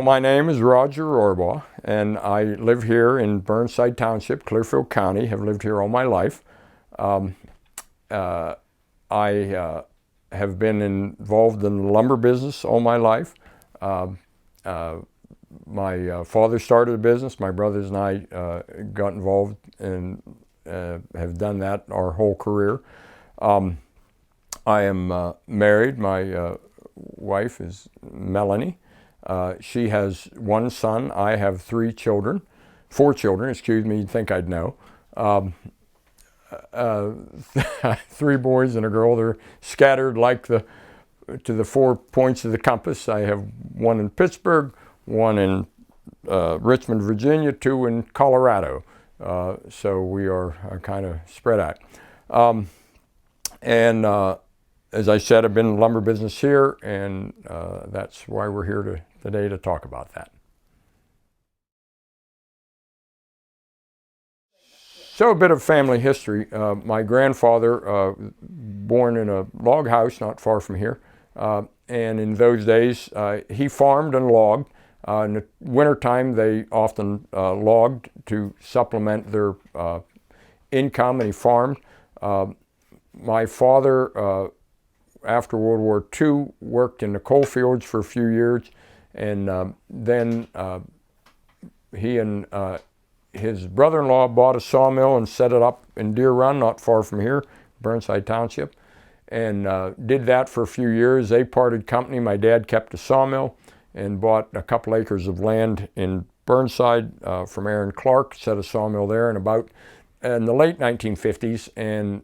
Well, my name is Roger Rorabaugh, and I live here in Burnside Township, Clearfield County. Have lived here all my life. I have been involved in the lumber business all my life. My father started a business. My brothers and I got involved and have done that our whole career. I am married. My wife is Melanie. She has one son. I have four children, excuse me, you'd think I'd know. Three boys and a girl. They're scattered like to the 4 points of the compass. I have one in Pittsburgh, one in Richmond, Virginia, two in Colorado. So we are kind of spread out. As I said, I've been in the lumber business here, and that's why we're here today to talk about that. So a bit of family history. My grandfather, born in a log house not far from here, and in those days he farmed and logged. In the wintertime they often logged to supplement their income, and he farmed. My father, after World War II, worked in the coal fields for a few years, and then he and his brother-in-law bought a sawmill and set it up in Deer Run, not far from here, Burnside Township, and did that for a few years. They parted company. My dad kept a sawmill and bought a couple acres of land in Burnside from Aaron Clark, set a sawmill there in the late 1950s, and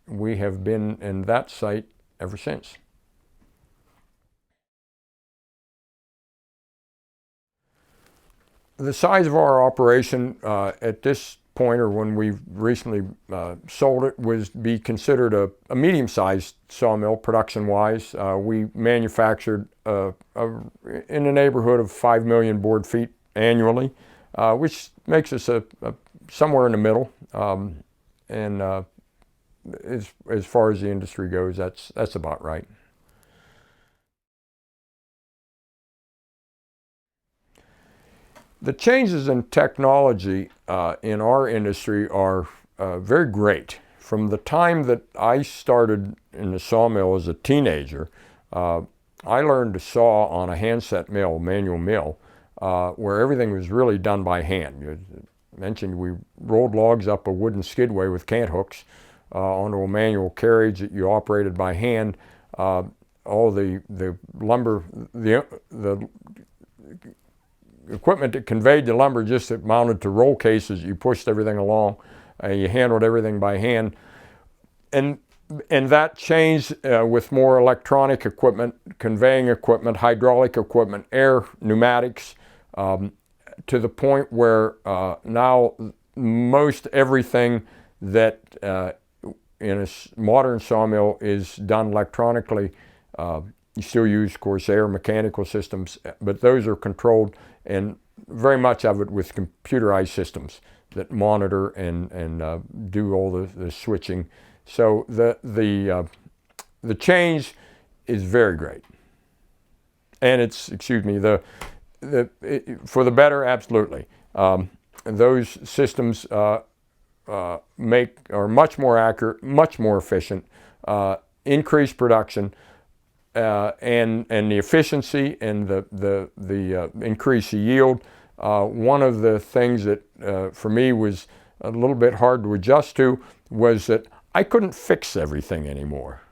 we have been in that site ever since. The size of our operation at this point, or when we recently sold it, was be considered a medium-sized sawmill production-wise. We manufactured in the neighborhood of 5 million board feet annually, which makes us somewhere in the middle. As far as the industry goes, that's about right. The changes in technology in our industry are very great. From the time that I started in the sawmill as a teenager, I learned to saw on a handset mill, manual mill, where everything was really done by hand. You mentioned we rolled logs up a wooden skidway with cant hooks onto a manual carriage that you operated by hand. All the lumber, the equipment that conveyed the lumber just mounted to roll cases. You pushed everything along, you handled everything by hand, and that changed with more electronic equipment, conveying equipment, hydraulic equipment, air, pneumatics, to the point where now most everything that in a modern sawmill is done electronically. You still use, of course, air mechanical systems, but those are controlled, and very much of it with computerized systems that monitor and do all the switching. So the change is very great, and it's, excuse me, for the better, absolutely. Those systems are much more accurate, much more efficient, increase production, and the efficiency and the increase the yield. One of the things that for me was a little bit hard to adjust to was that I couldn't fix everything anymore,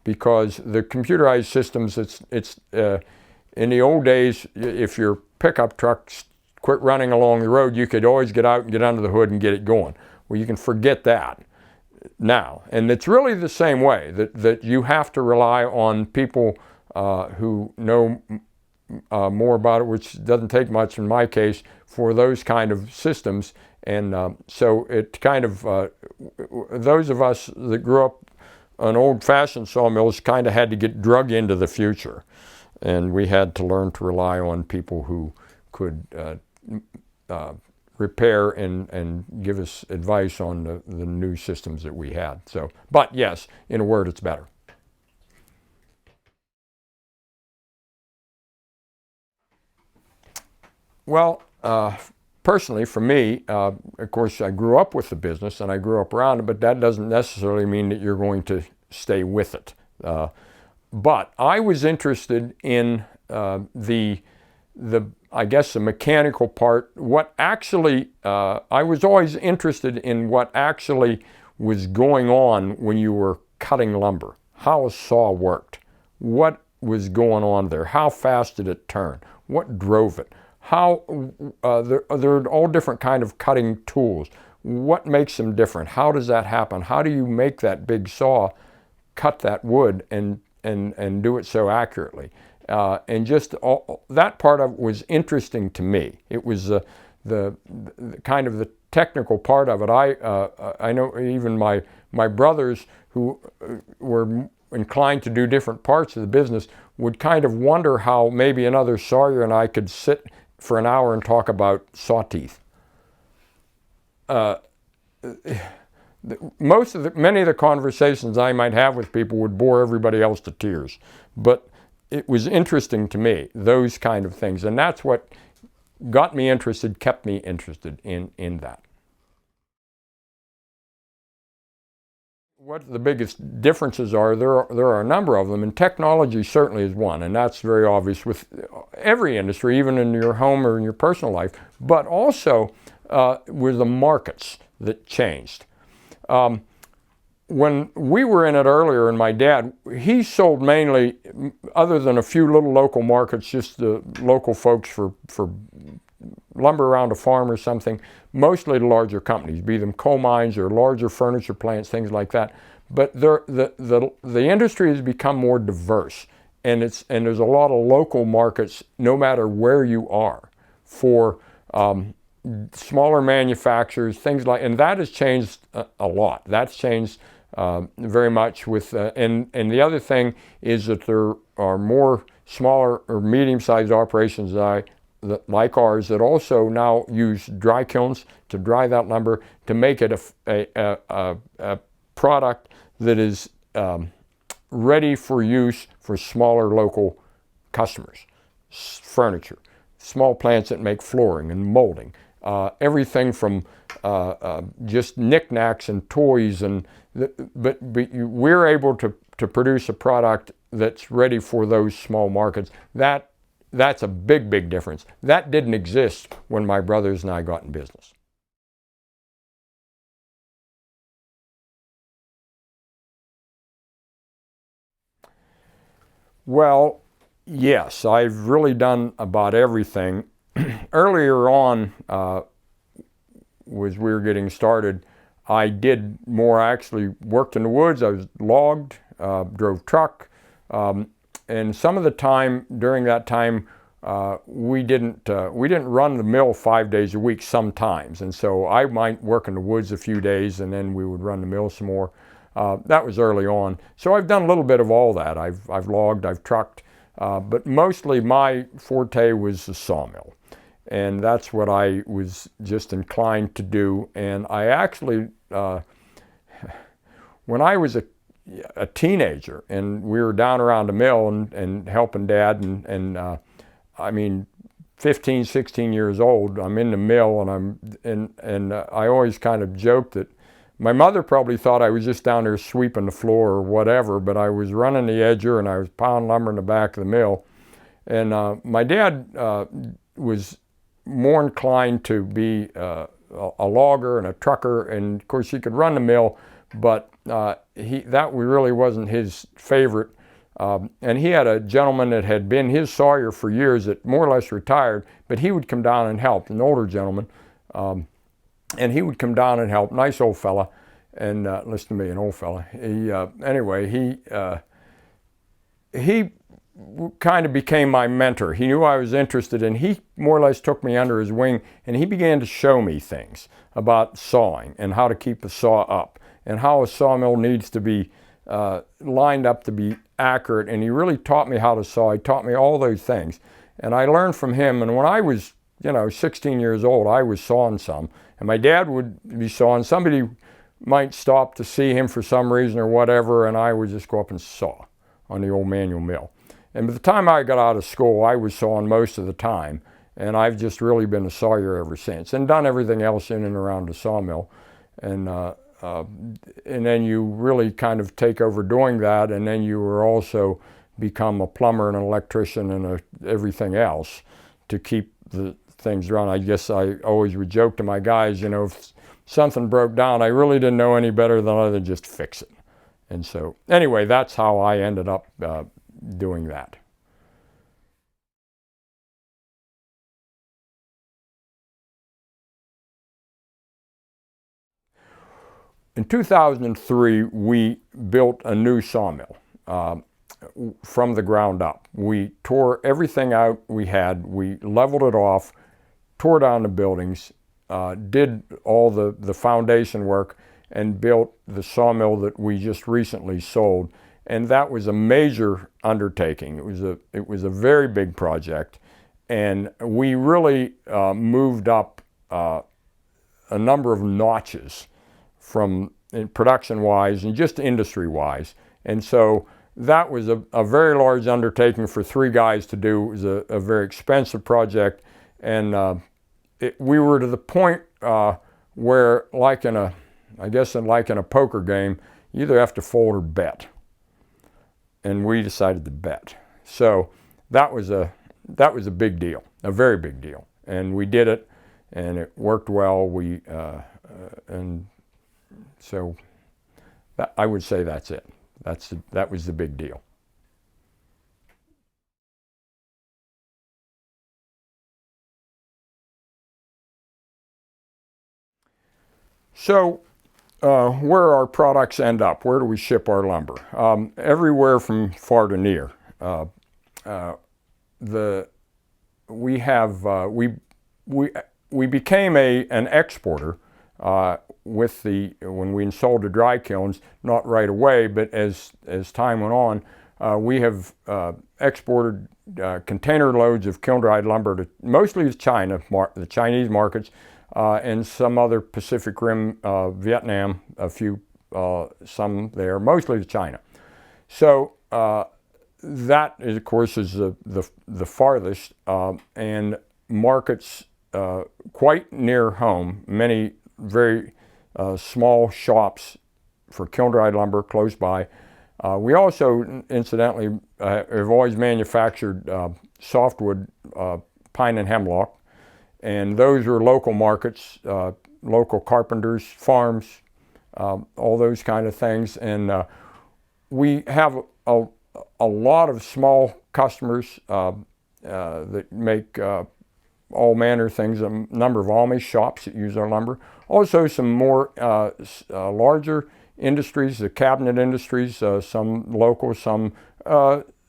because the computerized systems, it's in the old days, if your pickup truck quit running along the road, you could always get out and get under the hood and get it going. Well, you can forget that now, and it's really the same way, that you have to rely on people who know more about it, which doesn't take much in my case for those kind of systems. And so it kind of, those of us that grew up on old-fashioned sawmills kind of had to get drug into the future, and we had to learn to rely on people who could repair and give us advice on the new systems that we had. So, but yes, in a word, it's better. Well, personally, for me, of course, I grew up with the business and I grew up around it, but that doesn't necessarily mean that you're going to stay with it. But I was interested in the I guess the mechanical part. What actually, I was always interested in what actually was going on when you were cutting lumber, how a saw worked, what was going on there, how fast did it turn, what drove it, how there are all different kind of cutting tools. What makes them different? How does that happen? How do you make that big saw cut that wood and do it so accurately? And just that part of it was interesting to me. It was the kind of the technical part of it. I know even my brothers who were inclined to do different parts of the business would kind of wonder how maybe another sawyer and I could sit for an hour and talk about saw teeth. Many of the conversations I might have with people would bore everybody else to tears, but it was interesting to me, those kind of things, and that's what got me interested, kept me interested in that. What the biggest differences are, there are a number of them, and technology certainly is one, and that's very obvious with every industry, even in your home or in your personal life, but also were the markets that changed. When we were in it earlier, and my dad, he sold mainly, other than a few little local markets, just the local folks for lumber around a farm or something, mostly to larger companies, be them coal mines or larger furniture plants, things like that. But the industry has become more diverse, and there's a lot of local markets, no matter where you are, for smaller manufacturers, things like, and that has changed a lot. That's changed very much with, and the other thing is that there are more smaller or medium-sized operations like ours that also now use dry kilns to dry that lumber to make it a product that is ready for use for smaller local customers. Furniture, small plants that make flooring and molding, everything from just knickknacks and toys, but we're able to produce a product that's ready for those small markets. That's a big difference. That didn't exist when my brothers and I got in business. Well, yes, I've really done about everything. Earlier on, as we were getting started, I did more, actually worked in the woods. I was logged, drove truck, and some of the time during that time, we didn't run the mill 5 days a week sometimes, and so I might work in the woods a few days, and then we would run the mill some more. That was early on. So I've done a little bit of all that. I've logged, I've trucked, but mostly my forte was the sawmill, and that's what I was just inclined to do. And I actually, when I was a teenager, and we were down around the mill and helping Dad, and I mean, 15, 16 years old, I'm in the mill, and I always kind of joked that my mother probably thought I was just down there sweeping the floor or whatever, but I was running the edger and I was pounding lumber in the back of the mill. And my dad was more inclined to be a logger and a trucker, and of course he could run the mill, but that really wasn't his favorite. And he had a gentleman that had been his sawyer for years that more or less retired, but he would come down and help, an older gentleman. And he would come down and help, nice old fella, and listen to me, an old fella. He kind of became my mentor. He knew I was interested, and he more or less took me under his wing, and he began to show me things about sawing and how to keep a saw up and how a sawmill needs to be lined up to be accurate. And he really taught me how to saw. He taught me all those things, and I learned from him. And when I was 16 years old, I was sawing some, and my dad would be sawing. Somebody might stop to see him for some reason or whatever, and I would just go up and saw on the old manual mill. And by the time I got out of school, I was sawing most of the time, And I've just really been a sawyer ever since, and done everything else in and around the sawmill. And then you really kind of take over doing that, and then you were also become a plumber and an electrician and everything else to keep the things running. I guess I always would joke to my guys, you know, if something broke down, I really didn't know any better than other than just fix it. And so anyway, that's how I ended up doing that. In 2003, we built a new sawmill from the ground up. We tore everything out we had, we leveled it off, tore down the buildings, did all the foundation work, and built the sawmill that we just recently sold. And that was a major undertaking. It was a very big project, and we really moved up a number of notches from production-wise and just industry-wise. And so that was a very large undertaking for 3 guys to do. It was a very expensive project, and we were to the point where, like in a poker game, you either have to fold or bet. And we decided to bet. So that was a big deal, a very big deal. And we did it, and it worked well. And so I would say that's it. That was the big deal. So where our products end up, where do we ship our lumber? Everywhere from far to near. We became an exporter when we installed the dry kilns, not right away, but as time went on, we have exported container loads of kiln-dried lumber to mostly to China, the Chinese markets, and some other Pacific Rim, Vietnam, some there, mostly to China. So that, of course, is the farthest, and markets quite near home, many very small shops for kiln-dried lumber close by. We also, incidentally, have always manufactured softwood, pine and hemlock, and those are local markets, local carpenters, farms, all those kind of things. And we have a lot of small customers that make all manner of things, a number of Amish shops that use our lumber. Also some more larger industries, the cabinet industries, some local, some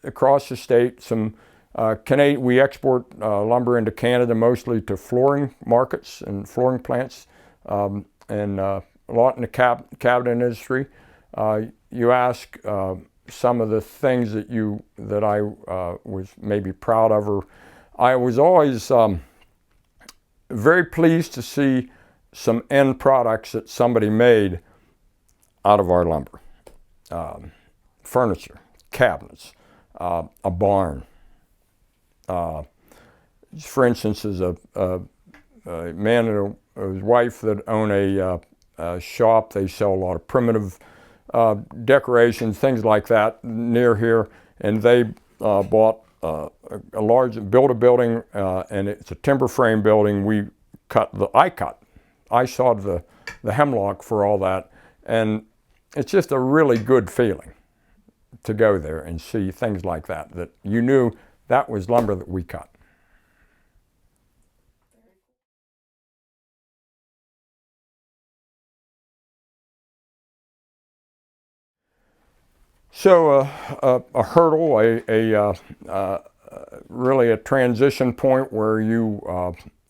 across the state, some we export lumber into Canada mostly to flooring markets and flooring plants, and a lot in the cabinet industry. You ask some of the things that I was maybe proud of, or I was always very pleased to see some end products that somebody made out of our lumber. Furniture, cabinets, a barn. For instance, is a man and his wife that own a shop. They sell a lot of primitive decorations, things like that near here, and they bought built a building, and it's a timber frame building. I sawed the hemlock for all that, and it's just a really good feeling to go there and see things like that you knew that was lumber that we cut. So a hurdle, really a transition point where you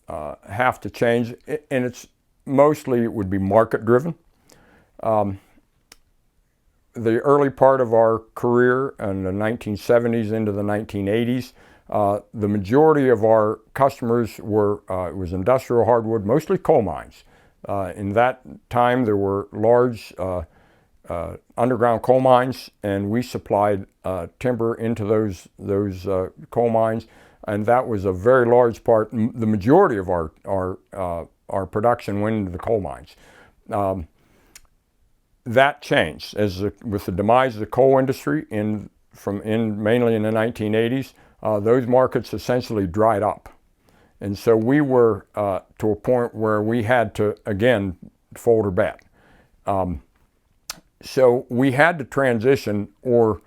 have to change, and it would be market driven. The early part of our career in the 1970s into the 1980s, the majority of our customers was industrial hardwood, mostly coal mines. In that time, there were large underground coal mines, and we supplied timber into those coal mines. and that was a very large part. The majority of our production went into the coal mines. That changed with the demise of the coal industry mainly in the 1980s. Those markets essentially dried up. And so we were to a point where we had to, again, fold or bet. So we had to transition, or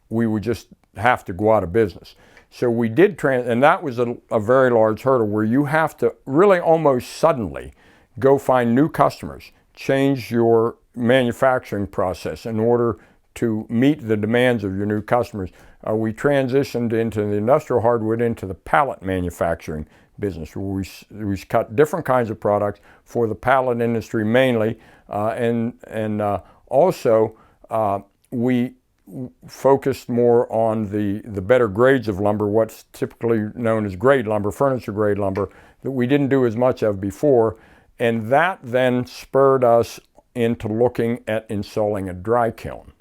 we would just have to go out of business. So we did and that was a very large hurdle, where you have to really almost suddenly go find new customers, change your manufacturing process in order to meet the demands of your new customers. We transitioned into the industrial hardwood, into the pallet manufacturing business, where we cut different kinds of products for the pallet industry mainly, and also we focused more on the better grades of lumber, what's typically known as grade lumber, furniture grade lumber, that we didn't do as much of before. And that then spurred us into looking at installing a dry kiln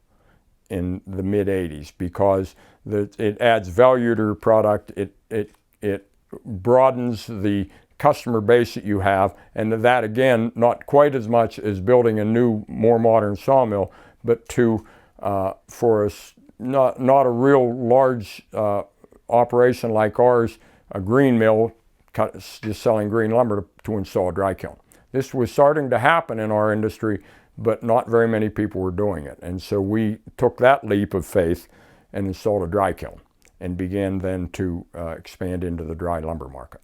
in the mid-'80s, because it adds value to your product, it broadens the customer base that you have, and that, again, not quite as much as building a new, more modern sawmill, but for us, not a real large operation like ours, a green mill, just selling green lumber, to install a dry kiln. This was starting to happen in our industry, but not very many people were doing it. And so we took that leap of faith and installed a dry kiln, and began then to expand into the dry lumber market.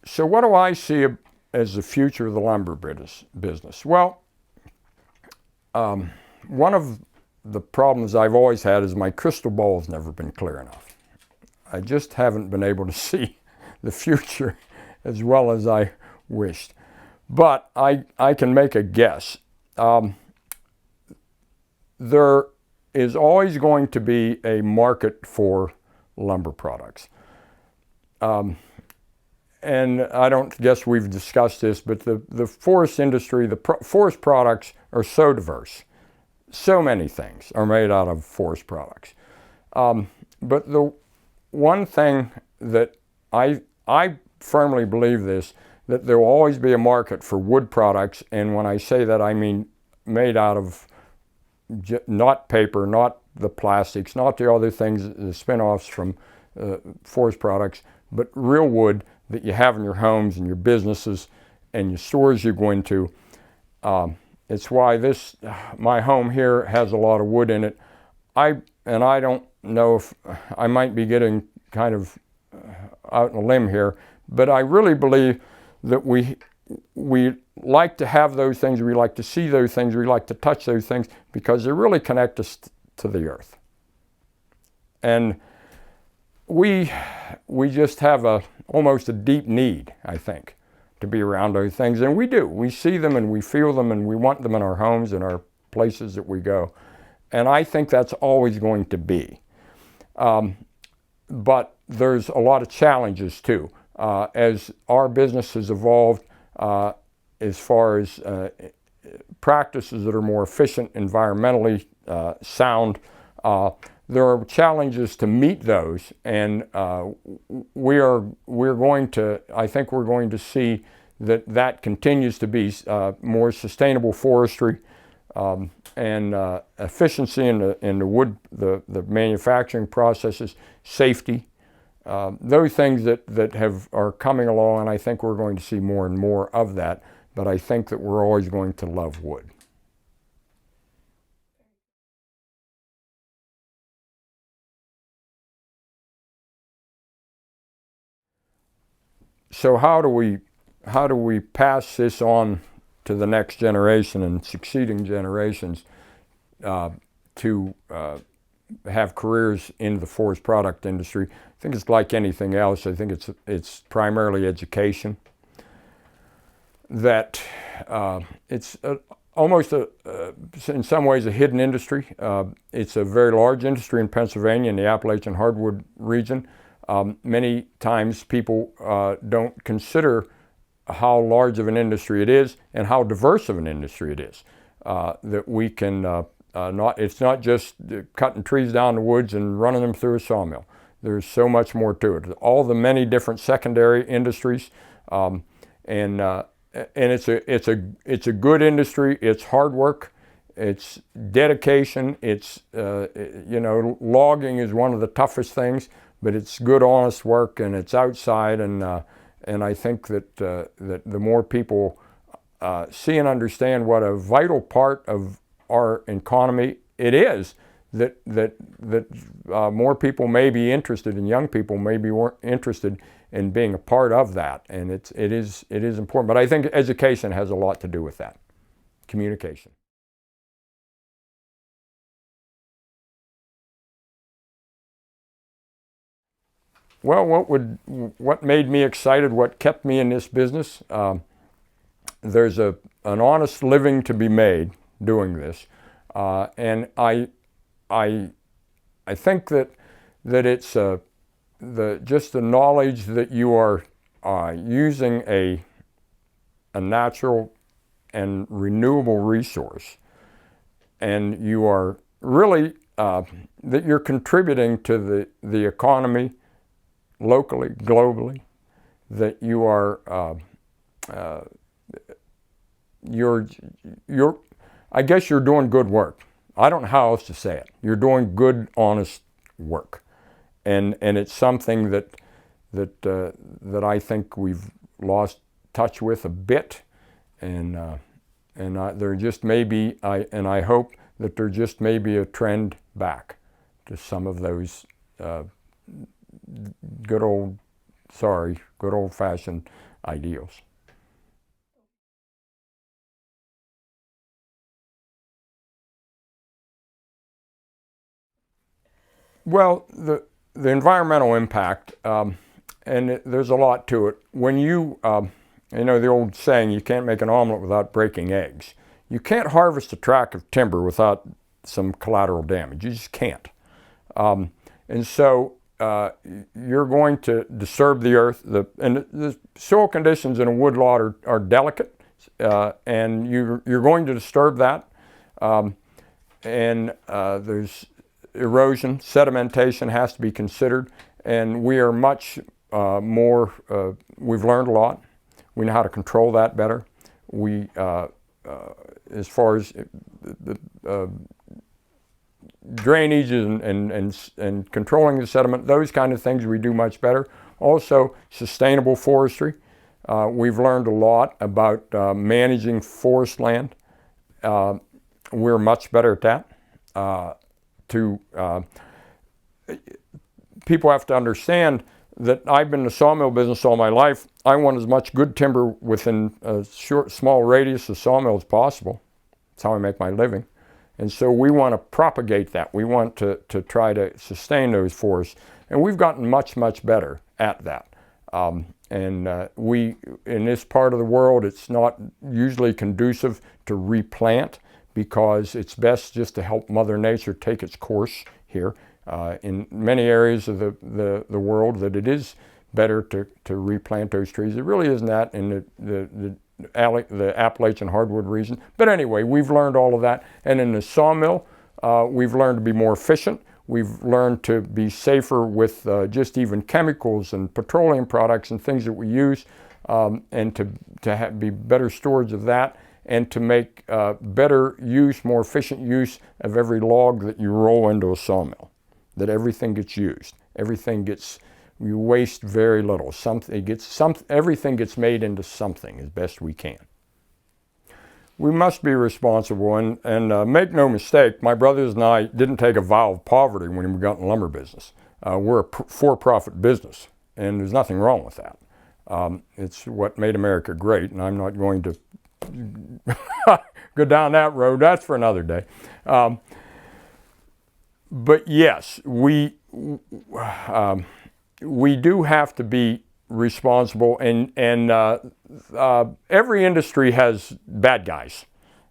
So what do I see as the future of the lumber business? Well, one of the problems I've always had is my crystal ball's never been clear enough. I just haven't been able to see the future as well as I wished. But I can make a guess. There is always going to be a market for lumber products. And I don't guess we've discussed this, but the forest industry, forest products are so diverse. So many things are made out of forest products. But the one thing that I firmly believe that there will always be a market for wood products, and when I say that, I mean made out of not paper, not the plastics, not the other things, the spin-offs from forest products, but real wood that you have in your homes and your businesses and your stores you go into. It's why my home here has a lot of wood in it. I don't know if I might be getting kind of out on a limb here, but I really believe that we like to have those things, we like to see those things, we like to touch those things, because they really connect us to the earth. And we just have almost a deep need, I think, to be around those things. And we do. We see them and we feel them, and we want them in our homes and our places that we go. And I think that's always going to be. But there's a lot of challenges too. As our business has evolved, as far as practices that are more efficient, environmentally sound, there are challenges to meet those, and I think we're going to see that continues to be more sustainable forestry, and efficiency in the wood, the manufacturing processes, safety, those things that are coming along, and I think we're going to see more and more of that, but I think that we're always going to love wood. So how do we pass this on to the next generation and succeeding generations to have careers in the forest product industry? I think it's like anything else. I think it's primarily education. That it's almost in some ways a hidden industry. It's a very large industry in Pennsylvania, in the Appalachian hardwood region. Many times people don't consider how large of an industry it is and how diverse of an industry it is. That we can it's not just cutting trees down the woods and running them through a sawmill. There's so much more to it. All the many different secondary industries, and it's a good industry. It's hard work. It's dedication. It's logging is one of the toughest things, but it's good, honest work, and it's outside. And I think that that the more people see and understand what a vital part of our economy it is, that more people may be interested, and young people may be interested in being a part of that, and it is important. But I think education has a lot to do with that. Communication. Well, what made me excited? What kept me in this business? There's an honest living to be made doing this, and I think that it's just the knowledge that you are using a natural and renewable resource, and you are really that you're contributing to the economy locally, globally, that you are I guess you're doing good work. I don't know how else to say it. You're doing good, honest work, and it's something that I think we've lost touch with a bit, and there just may be I hope that there just may be a trend back to some of those good old-fashioned ideals. Well, the environmental impact, and there's a lot to it. When you the old saying, you can't make an omelet without breaking eggs. You can't harvest a tract of timber without some collateral damage. You just can't. And so you're going to disturb the earth. And the soil conditions in a woodlot are delicate, and you're going to disturb that. And there's erosion, sedimentation has to be considered, and we are much more, we've learned a lot. We know how to control that better. We, as far as the drainage and controlling the sediment, those kind of things we do much better. Also, sustainable forestry. We've learned a lot about managing forest land. We're much better at that. People have to understand that I've been in the sawmill business all my life. I want as much good timber within a small radius of sawmill as possible. That's how I make my living. And so we want to propagate that. We want to try to sustain those forests. And we've gotten much, much better at that. In this part of the world, it's not usually conducive to replant, because it's best just to help Mother Nature take its course here. In many areas of the world, that it is better to replant those trees. It really isn't that in the Appalachian hardwood region. But anyway, we've learned all of that. And in the sawmill, we've learned to be more efficient. We've learned to be safer with just even chemicals and petroleum products and things that we use, and to be better stewards of that, and to make better use, more efficient use of every log that you roll into a sawmill, that everything gets used. You waste very little. Everything gets made into something as best we can. We must be responsible, and make no mistake, my brothers and I didn't take a vow of poverty when we got in the lumber business. We're a for-profit business, and there's nothing wrong with that. It's what made America great, and I'm not going to go down that road. That's for another day. But yes, we do have to be responsible, and every industry has bad guys,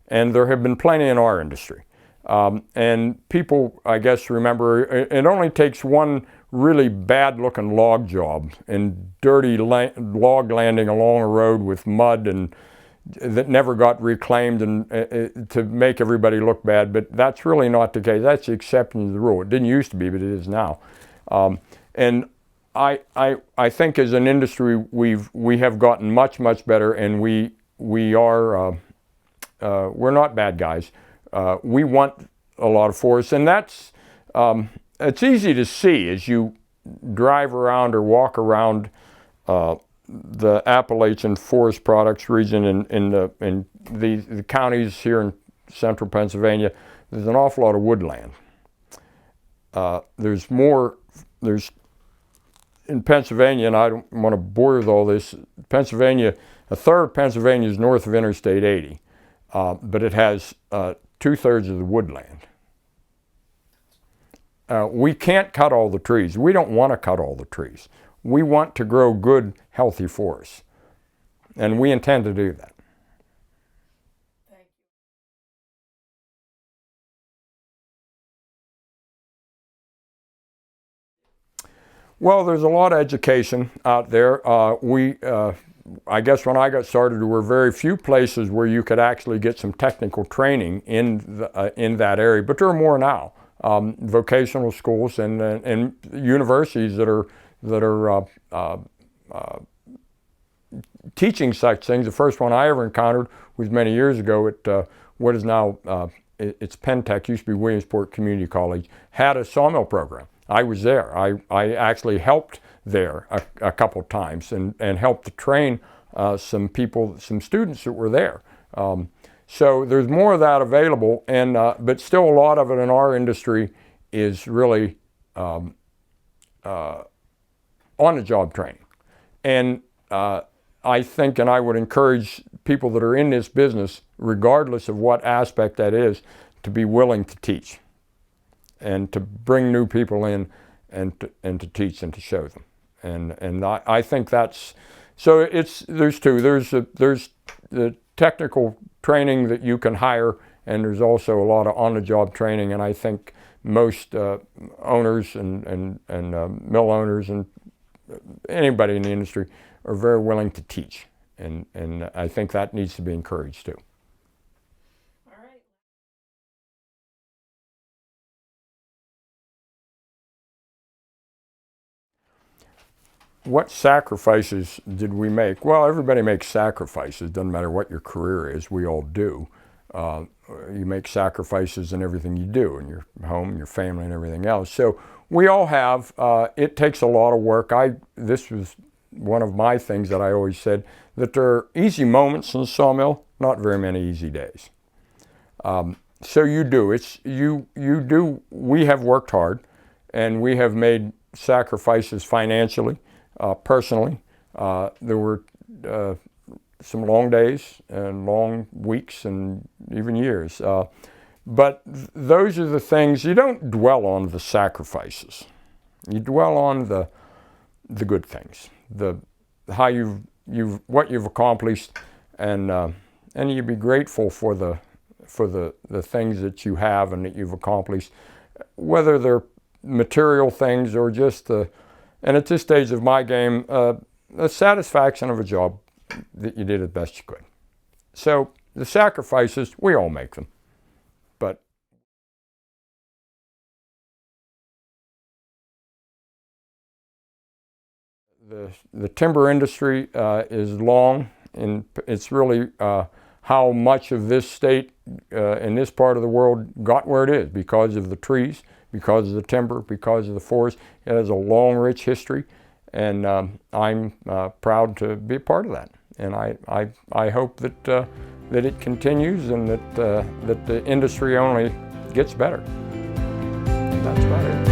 and there have been plenty in our industry. And people, I guess, remember it only takes one really bad looking log job and dirty log landing along a road with mud and that never got reclaimed and to make everybody look bad, but that's really not the case. That's the exception to the rule. It didn't used to be, but it is now. And I think as an industry we have gotten much better, and we are we're not bad guys. We want a lot of forests, and that's it's easy to see as you drive around or walk around the Appalachian Forest Products region in the counties here in central Pennsylvania. There's an awful lot of woodland. There's in Pennsylvania, and I don't want to bore you with all this. Pennsylvania, a third of Pennsylvania is north of Interstate 80, but it has 2/3 of the woodland. We can't cut all the trees. We don't want to cut all the trees. We want to grow good, healthy forests, and we intend to do that. Thank you. Well, there's a lot of education out there. I guess when I got started, there were very few places where you could actually get some technical training in that area, but there are more now. Vocational schools and universities that are teaching such things. The first one I ever encountered was many years ago at what is now it's Penntech, used to be Williamsport Community College, had a sawmill program. I was there. I actually helped there a couple times and helped to train some students that were there. So there's more of that available, and but still a lot of it in our industry is really on-the-job training. And I think, and I would encourage people that are in this business, regardless of what aspect that is, to be willing to teach and to bring new people in and to teach and to show them. And I think that's, so there's two. There's the technical training that you can hire, and there's also a lot of on-the-job training, and I think most owners and mill owners and anybody in the industry are very willing to teach, and I think that needs to be encouraged too. All right. What sacrifices did we make? Well, everybody makes sacrifices. Doesn't matter what your career is, we all do. You make sacrifices in everything you do, in your home, your family, and everything else. So we all have. It takes a lot of work. This was one of my things that I always said, that there are easy moments in the sawmill, not very many easy days. So you do. You do. We have worked hard, and we have made sacrifices financially, personally. There were some long days and long weeks and even years. But those are the things, you don't dwell on the sacrifices. You dwell on the good things, how what you've accomplished, and you be grateful for the things that you have and that you've accomplished, whether they're material things or just and at this stage of my game, the satisfaction of a job that you did as best you could. So the sacrifices, we all make them. But the timber industry is long, and it's really how much of this state in this part of the world got where it is, because of the trees, because of the timber, because of the forest. It has a long, rich history, and I'm proud to be a part of that. And I hope that it continues, and that the industry only gets better. That's about it.